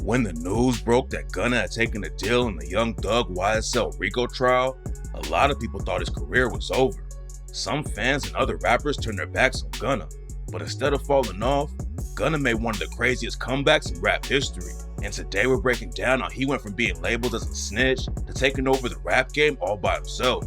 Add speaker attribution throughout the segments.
Speaker 1: When the news broke that Gunna had taken a deal in the Young Thug YSL RICO trial, a lot of people thought his career was over. Some fans and other rappers turned their backs on Gunna, but instead of falling off, Gunna made one of the craziest comebacks in rap history. And today we're breaking down how he went from being labeled as a snitch to taking over the rap game all by himself.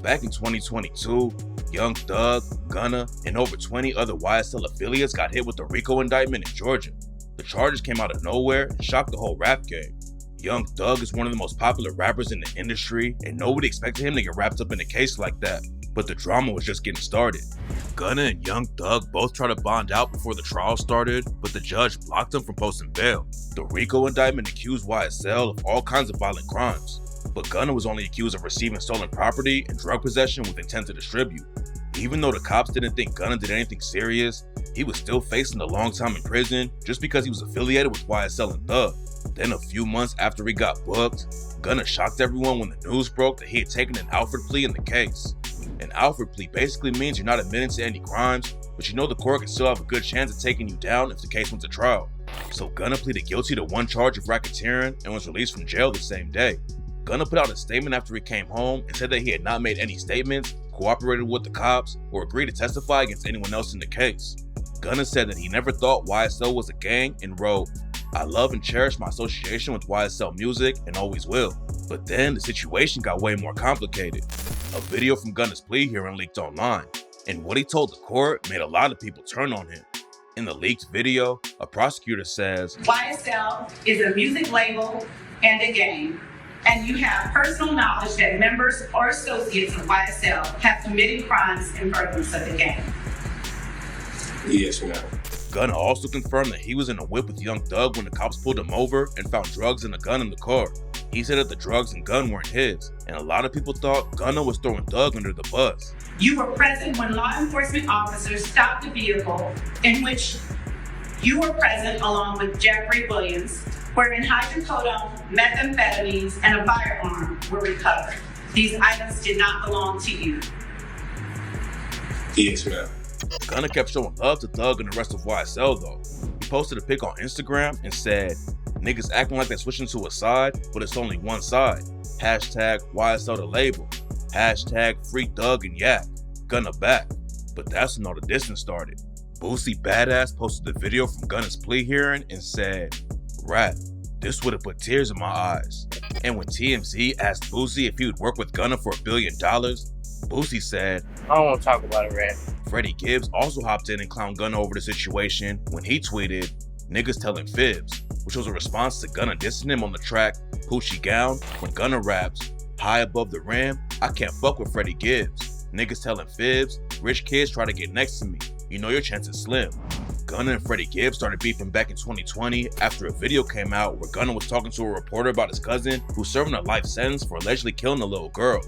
Speaker 1: Back in 2022, Young Thug, Gunna, and over 20 other YSL affiliates got hit with a RICO indictment in Georgia. The charges came out of nowhere and shocked the whole rap game. Young Thug is one of the most popular rappers in the industry, and nobody expected him to get wrapped up in a case like that. But the drama was just getting started. Gunna and Young Thug both tried to bond out before the trial started, but the judge blocked them from posting bail. The RICO indictment accused YSL of all kinds of violent crimes, but Gunna was only accused of receiving stolen property and drug possession with intent to distribute. Even though the cops didn't think Gunna did anything serious, he was still facing a long time in prison just because he was affiliated with YSL and Thug. Then a few months after he got booked, Gunna shocked everyone when the news broke that he had taken an Alfred plea in the case. An Alfred plea basically means you're not admitting to any crimes, but you know the court can still have a good chance of taking you down if the case went to trial. So Gunna pleaded guilty to one charge of racketeering and was released from jail the same day. Gunna put out a statement after he came home and said that he had not made any statements, cooperated with the cops, or agreed to testify against anyone else in the case. Gunna said that he never thought YSL was a gang and wrote, "I love and cherish my association with YSL music and always will." But then the situation got way more complicated. A video from Gunna's plea hearing leaked online, and what he told the court made a lot of people turn on him. In the leaked video, a prosecutor says,
Speaker 2: YSL is a music label and a gang, and you have personal knowledge that members or associates of YSL have committed crimes in furtherance of the gang.
Speaker 3: Yes, ma'am.
Speaker 1: Gunna also confirmed that he was in a whip with Young Thug when the cops pulled him over and found drugs and a gun in the car. He said that the drugs and gun weren't his, and a lot of people thought Gunna was throwing Thug under the bus.
Speaker 2: You were present when law enforcement officers stopped the vehicle in which you were present along with Jeffrey Williams, wherein hydrocodone, methamphetamines, and a firearm were recovered. These items did not belong to you.
Speaker 3: Yes, ma'am.
Speaker 1: Gunna kept showing love to Thug and the rest of YSL though. He posted a pic on Instagram and said, "Niggas acting like they're switching to a side, but it's only one side. Hashtag YSL the label. Hashtag free Thug and Yak. Gunna back." But that's when all the distance started. Boosie Badass posted a video from Gunna's plea hearing and said, "Rap, this would've put tears in my eyes." And when TMZ asked Boosie if he would work with Gunna for $1 billion, Boosie said,
Speaker 4: "I don't want to talk about it, Rap."
Speaker 1: Freddie Gibbs also hopped in and clowned Gunna over the situation when he tweeted, "Niggas telling fibs," which was a response to Gunna dissing him on the track Poochie Gown when Gunna raps, "High above the rim, I can't fuck with Freddie Gibbs. Niggas telling fibs, rich kids try to get next to me. You know your chance is slim." Gunna and Freddie Gibbs started beefing back in 2020 after a video came out where Gunna was talking to a reporter about his cousin who's serving a life sentence for allegedly killing a little girl.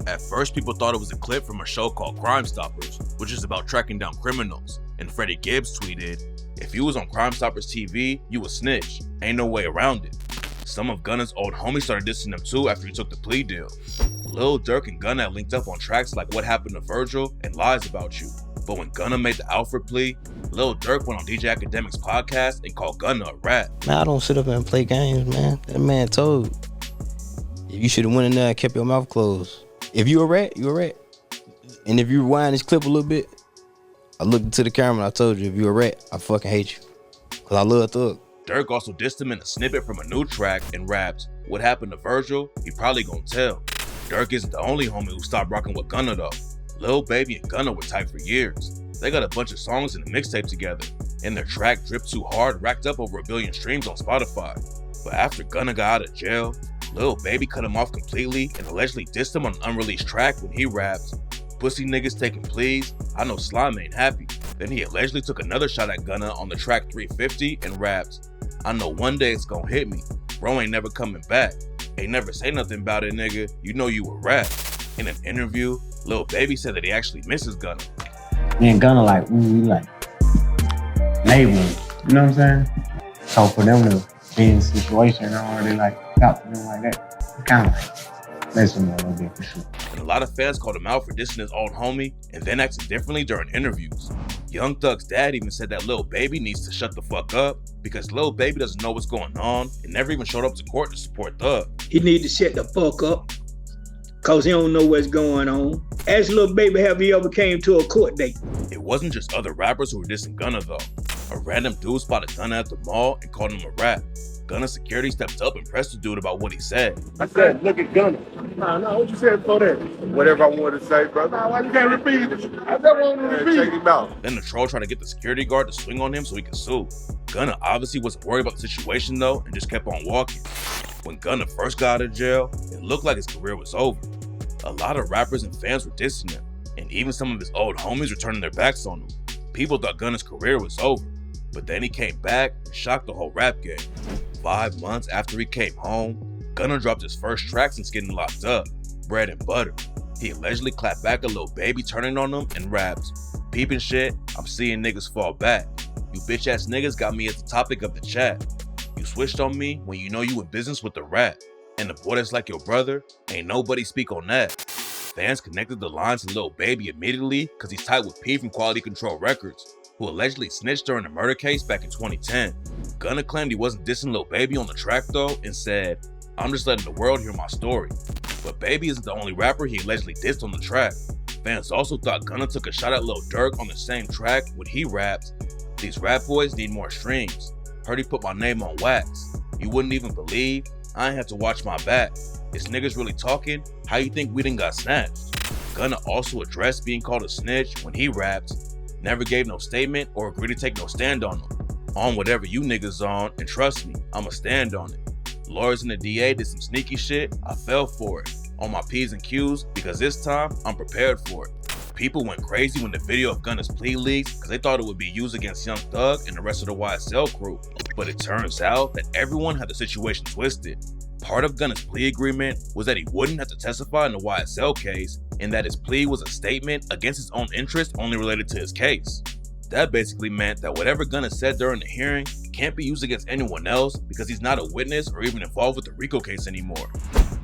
Speaker 1: At first, people thought it was a clip from a show called Crime Stoppers, which is about tracking down criminals, and Freddie Gibbs tweeted, "If you was on Crime Stoppers TV, you a snitch. Ain't no way around it." Some of Gunna's old homies started dissing him too after he took the plea deal. Lil Durk and Gunna had linked up on tracks like What Happened to Virgil and Lies About You. But when Gunna made the Alfred plea, Lil Durk went on DJ Academic's podcast and called Gunna a rat.
Speaker 5: Man, I don't sit up and play games, man. That man told you should have went in there and kept your mouth closed. If you a rat, you a rat. And if you rewind this clip a little bit, I looked into the camera and I told you, if you a rat, I fucking hate you. Cause I love Thug.
Speaker 1: Dirk also dissed him in a snippet from a new track and rapped, "What happened to Virgil? He probably gonna tell." Dirk isn't the only homie who stopped rocking with Gunna though. Lil Baby and Gunna were tight for years. They got a bunch of songs in a mixtape together, and their track Drip Too Hard racked up over 1 billion streams on Spotify. But after Gunna got out of jail, Lil Baby cut him off completely and allegedly dissed him on an unreleased track when he rapped, "Pussy niggas taking pleas, I know Slime ain't happy." Then he allegedly took another shot at Gunna on the track 350 and rapped, "I know one day it's gonna hit me. Bro ain't never coming back. Ain't never say nothing about it, nigga. You know you a rat." In an interview, Lil Baby said that he actually misses Gunna.
Speaker 6: Me and Gunna like, we like neighbors, you know what I'm saying? So for them to be in a situation and already like talk to them like that, it's kind of like Listen a little bit for sure.
Speaker 1: And a lot of fans called him out for dissing his old homie and then acting differently during interviews. Young Thug's dad even said that Lil Baby needs to shut the fuck up because Lil Baby doesn't know what's going on and never even showed up to court to support Thug.
Speaker 4: He need to shut the fuck up because he don't know what's going on. Ask Lil Baby, have he ever came to a court date?
Speaker 1: It wasn't just other rappers who were dissing Gunna though. A random dude spotted Gunna at the mall and called him a rat. Gunna's security stepped up and pressed the dude about what he said.
Speaker 7: I said, look at Gunna. No, what you said before that? Whatever I wanted to say, brother. Nah, why you can't repeat it? I never want to repeat it. Check him out.
Speaker 1: Then the troll tried to get the security guard to swing on him so he could sue. Gunna obviously wasn't worried about the situation though and just kept on walking. When Gunna first got out of jail, it looked like his career was over. A lot of rappers and fans were dissing him, and even some of his old homies were turning their backs on him. People thought Gunna's career was over, but then he came back and shocked the whole rap game. 5 months after he came home, Gunna dropped his first track since getting locked up, Bread and Butter. He allegedly clapped back a Lil Baby turning on him and raps, "Peeping shit, I'm seeing niggas fall back. You bitch ass niggas got me as the topic of the chat. You switched on me when you know you in business with the rat. And the boy that's like your brother, ain't nobody speak on that." Fans connected the lines to Lil Baby immediately because he's tied with P from Quality Control Records, who allegedly snitched during a murder case back in 2010. Gunna claimed he wasn't dissing Lil Baby on the track though and said, "I'm just letting the world hear my story." But Baby isn't the only rapper he allegedly dissed on the track. Fans also thought Gunna took a shot at Lil Durk on the same track when he raps, "These rap boys need more streams. Heard he put my name on wax. You wouldn't even believe, I ain't have to watch my back. Is niggas really talking? How you think we done got snatched?" Gunna also addressed being called a snitch when he raps, "Never gave no statement or agreed to take no stand on them. On whatever you niggas on, and trust me, I'ma stand on it. Lawyers and the DA did some sneaky shit, I fell for it. On my P's and Q's, because this time, I'm prepared for it." People went crazy when the video of Gunna's plea leaked because they thought it would be used against Young Thug and the rest of the YSL crew. But it turns out that everyone had the situation twisted. Part of Gunna's plea agreement was that he wouldn't have to testify in the YSL case and that his plea was a statement against his own interest only related to his case. That basically meant that whatever Gunna said during the hearing can't be used against anyone else because he's not a witness or even involved with the RICO case anymore.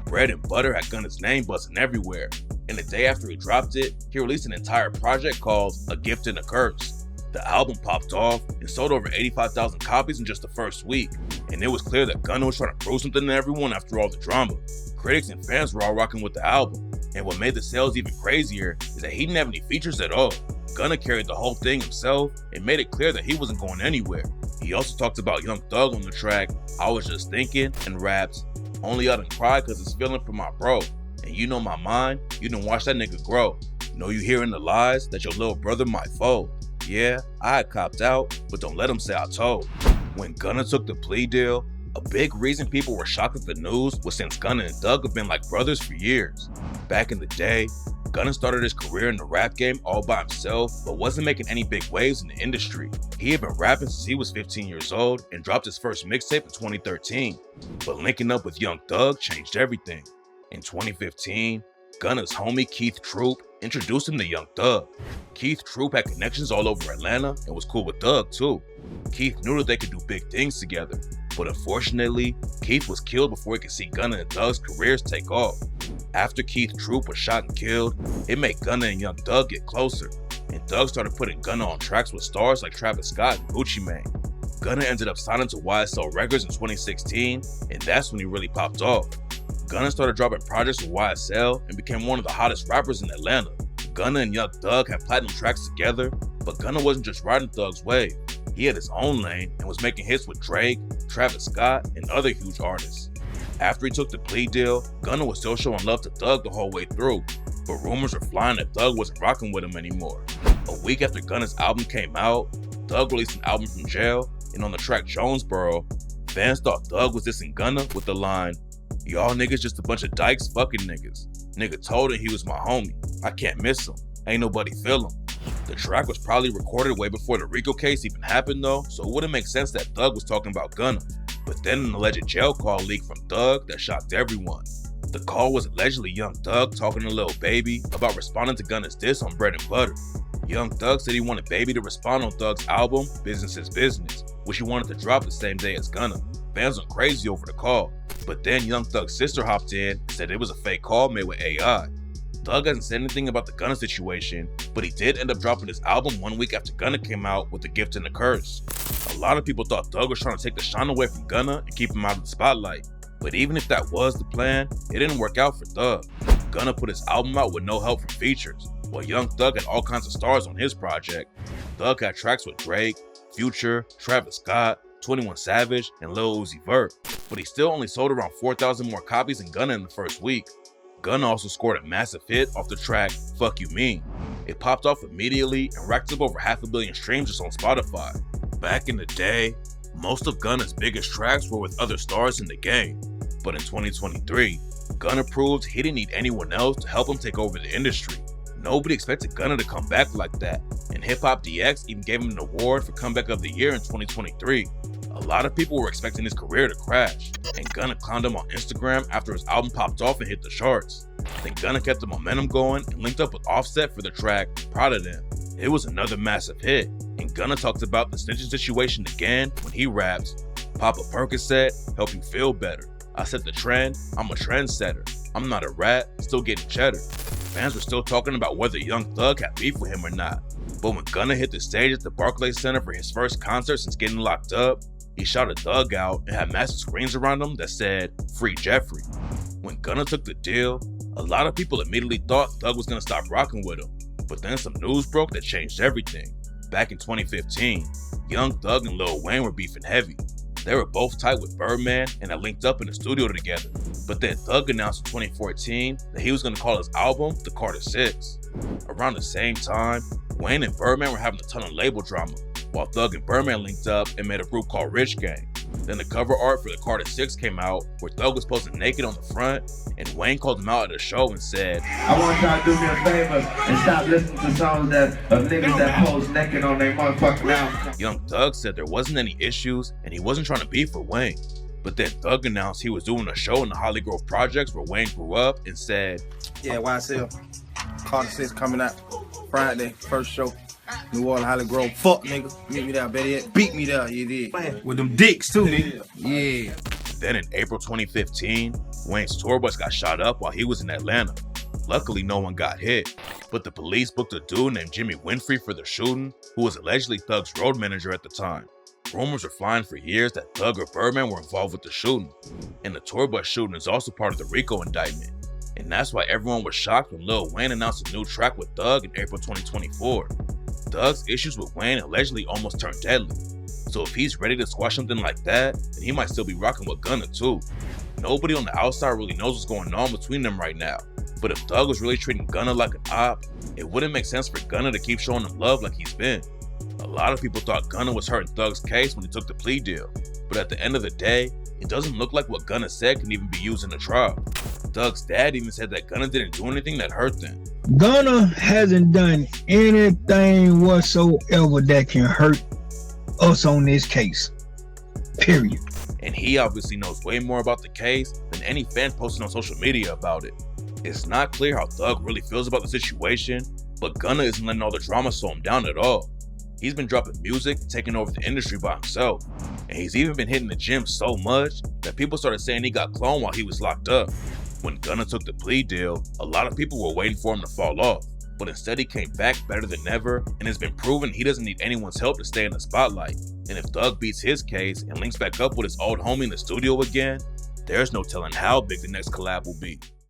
Speaker 1: Bread and Butter had Gunna's name buzzing everywhere, and the day after he dropped it, he released an entire project called A Gift and a Curse. The album popped off and sold over 85,000 copies in just the first week, and it was clear that Gunna was trying to prove something to everyone after all the drama. Critics and fans were all rocking with the album, and what made the sales even crazier is that he didn't have any features at all. Gunna carried the whole thing himself and made it clear that he wasn't going anywhere. He also talked about Young Thug on the track, "I Was Just Thinking," and raps, "Only I done cry cause it's feeling for my bro. And you know my mind, you done watch that nigga grow. Know you hearing the lies that your little brother might fold. Yeah, I had copped out, but don't let him say I told." When Gunna took the plea deal, a big reason people were shocked at the news was since Gunna and Thug have been like brothers for years. Back in the day, Gunna started his career in the rap game all by himself, but wasn't making any big waves in the industry. He had been rapping since he was 15 years old and dropped his first mixtape in 2013. But linking up with Young Thug changed everything. In 2015, Gunna's homie Keith Troop introduced him to Young Thug. Keith Troop had connections all over Atlanta and was cool with Thug too. Keith knew that they could do big things together, but unfortunately, Keith was killed before he could see Gunna and Thug's careers take off. After Keith Troop was shot and killed, it made Gunna and Young Thug get closer, and Thug started putting Gunna on tracks with stars like Travis Scott and Gucci Mane. Gunna ended up signing to YSL Records in 2016, and that's when he really popped off. Gunna started dropping projects with YSL and became one of the hottest rappers in Atlanta. Gunna and Young Thug had platinum tracks together, but Gunna wasn't just riding Thug's wave. He had his own lane and was making hits with Drake, Travis Scott, and other huge artists. After he took the plea deal, Gunna was still showing love to Thug the whole way through, but rumors were flying that Thug wasn't rocking with him anymore. A week after Gunna's album came out, Thug released an album from jail, and on the track Jonesboro, fans thought Thug was dissing Gunna with the line, "Y'all niggas just a bunch of dykes fucking niggas. Nigga told him he was my homie. I can't miss him. Ain't nobody feel him." The track was probably recorded way before the RICO case even happened though, so it wouldn't make sense that Thug was talking about Gunna. But then an alleged jail call leaked from Thug that shocked everyone. The call was allegedly Young Thug talking to Lil Baby about responding to Gunna's diss on Bread and Butter. Young Thug said he wanted Baby to respond on Thug's album, Business is Business, which he wanted to drop the same day as Gunna. Fans went crazy over the call. But then Young Thug's sister hopped in and said it was a fake call made with AI. Thug hasn't said anything about the Gunna situation, but he did end up dropping his album 1 week after Gunna came out with The Gift and the Curse. A lot of people thought Thug was trying to take the shine away from Gunna and keep him out of the spotlight. But even if that was the plan, it didn't work out for Thug. Gunna put his album out with no help from features, while Young Thug had all kinds of stars on his project. Thug had tracks with Drake, Future, Travis Scott, 21 Savage, and Lil Uzi Vert, but he still only sold around 4,000 more copies than Gunna in the first week. Gunna also scored a massive hit off the track Fuck You Mean. It popped off immediately and racked up over 500 million streams just on Spotify. Back in the day, most of Gunna's biggest tracks were with other stars in the game, but in 2023, Gunna proved he didn't need anyone else to help him take over the industry. Nobody expected Gunna to come back like that, and Hip Hop DX even gave him an award for Comeback of the Year in 2023. A lot of people were expecting his career to crash, and Gunna clowned him on Instagram after his album popped off and hit the charts. Then Gunna kept the momentum going and linked up with Offset for the track Proud of Them. It was another massive hit, and Gunna talked about the snitching situation again when he raps, "Pop a Percocet, help you feel better. I set the trend, I'm a trendsetter. I'm not a rat, still getting cheddar." Fans were still talking about whether Young Thug had beef with him or not. But when Gunna hit the stage at the Barclays Center for his first concert since getting locked up, he shouted Thug out and had massive screens around him that said, "Free Jeffrey." When Gunna took the deal, a lot of people immediately thought Thug was gonna stop rocking with him. But then some news broke that changed everything. Back in 2015, Young Thug and Lil Wayne were beefing heavy. They were both tight with Birdman and had linked up in the studio together. But then Thug announced in 2014 that he was going to call his album The Carter 6. Around the same time, Wayne and Birdman were having a ton of label drama, while Thug and Birdman linked up and made a group called Rich Gang. Then the cover art for The Carter 6 came out, where Thug was posing naked on the front, and Wayne called him out at a show and said,
Speaker 8: "I want y'all to do me a favor and stop listening to songs of niggas that pose naked on their motherfucking album."
Speaker 1: Young Thug said there wasn't any issues and he wasn't trying to beef with Wayne. But then Thug announced he was doing a show in the Holly Grove Projects where Wayne grew up and said,
Speaker 9: "Yeah, YSL, Carter 6 coming out Friday, first show. New Orleans, Holly Grove, fuck nigga. Meet me there, better yet, beat me there, you did. With them dicks too, nigga. Yeah."
Speaker 1: Then in April 2015, Wayne's tour bus got shot up while he was in Atlanta. Luckily, no one got hit, but the police booked a dude named Jimmy Winfrey for the shooting, who was allegedly Thug's road manager at the time. Rumors were flying for years that Thug or Birdman were involved with the shooting, and the tour bus shooting is also part of the RICO indictment. And that's why everyone was shocked when Lil Wayne announced a new track with Thug in April 2024. Thug's issues with Wayne allegedly almost turned deadly. So if he's ready to squash something like that, then he might still be rocking with Gunna too. Nobody on the outside really knows what's going on between them right now. But if Thug was really treating Gunna like an op, it wouldn't make sense for Gunna to keep showing him love like he's been. A lot of people thought Gunna was hurting Thug's case when he took the plea deal. But at the end of the day, it doesn't look like what Gunna said can even be used in the trial. Thug's dad even said that Gunna didn't do anything that hurt them.
Speaker 4: Gunna hasn't done anything whatsoever that can hurt us on this case. Period.
Speaker 1: And he obviously knows way more about the case than any fan posting on social media about it. It's not clear how Thug really feels about the situation, but Gunna isn't letting all the drama slow him down at all. He's been dropping music and taking over the industry by himself. And he's even been hitting the gym so much that people started saying he got cloned while he was locked up. When Gunna took the plea deal, a lot of people were waiting for him to fall off. But instead he came back better than ever and has been proven he doesn't need anyone's help to stay in the spotlight. And if Thug beats his case and links back up with his old homie in the studio again, there's no telling how big the next collab will be.